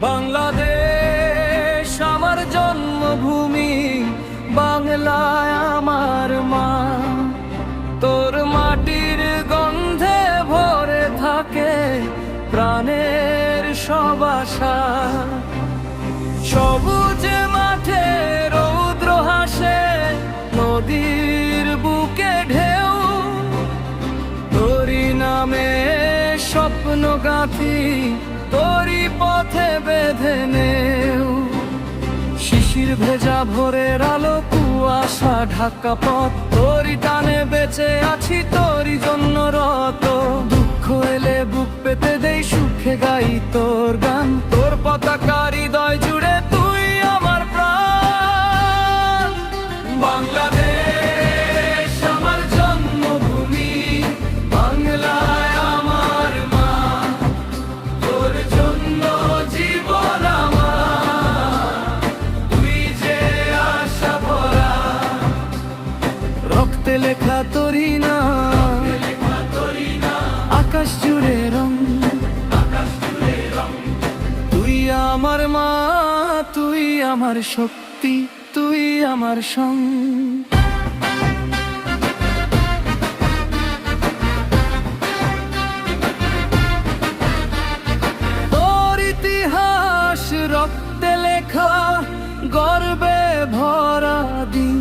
বাংলাদেশ আমার জন্মভূমি, বাংলায় আমার মা। তোর মাটির গন্ধে ভরে থাকে প্রাণের সব আশা। সবুজ মাঠে রৌদ্র হাসে, নদীর বুকে ঢেউ, তোরি নামে স্বপ্ন গাঁথি, তোরি পথে বেঁধে নেও। শিশির ভেজা ভোরের আলো, কুয়াশা ঢাকা পথ, তোরি টানে বেঁচে আছি, তোরি জন্য রত। দুঃখ এলে বুক পেতে দেই, সুখে গাই তোর গান। তোর পতাকা হৃদয় জুড়ে, তুই আমার প্রাণ। বাংলাদেশ আমার জন্মভূমি, বাংলায় আমার মা। তোর জন্য জীবন আমার, তুই যে আশা ভরা। রক্তে লেখা তোরি না, আকাশ জুড়ে রং। তুই আমার মা, তুই আমার শক্তি, তুই আমার সং। তোর ইতিহাস রক্তে লেখা, গর্বে ভরা দিন।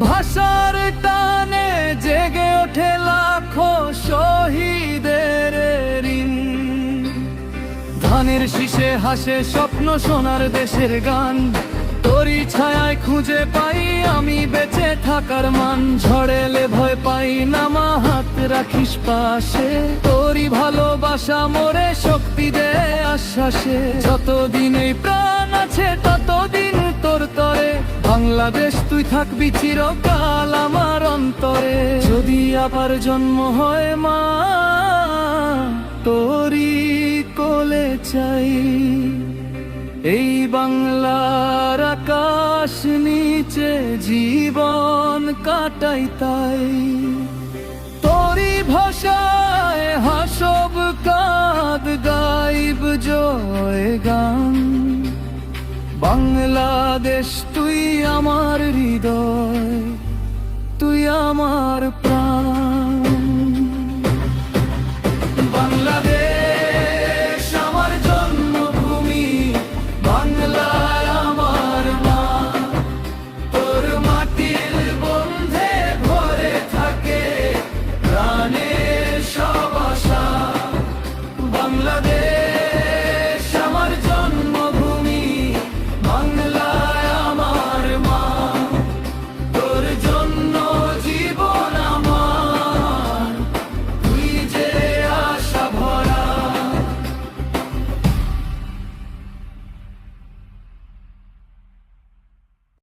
ভাষার টানে জেগে ওঠে লাখো শহীদের ঋণ। ধানের শীষে হাসে স্বপ্ন, সোনার দেশের গান। তোরই ছায়ায় খুঁজে পাই আমি বেঁচে থাকার মান। ঝড়েলে ভয় পাই না মা, হাত রাখিস পাশে। তোরই ভালোবাসা মোরে শক্তি দে আশ্বাসে। যতদিন এই প্রাণ আছে ততদিন তোর তরে, বাংলাদেশ তুই থাকবি চিরকাল আমার অন্তরে। যদি আবার জন্ম হয় মা, তোরই কোলে চাই। এই বাংলার আকাশ নিচে জীবন কাটাই তাই। তোরই ভাষায় হাসব কাঁদ, গাইব জয় গান। বাংলাদেশ তুই আমার হৃদয়, তুই আমার প্রাণ। বাংলাদেশ আমার জন্মভূমি, বাংলায় আমার মা। তোর মাটির গন্ধে ভরে থাকে প্রাণের সব আশা। বাংলাদেশ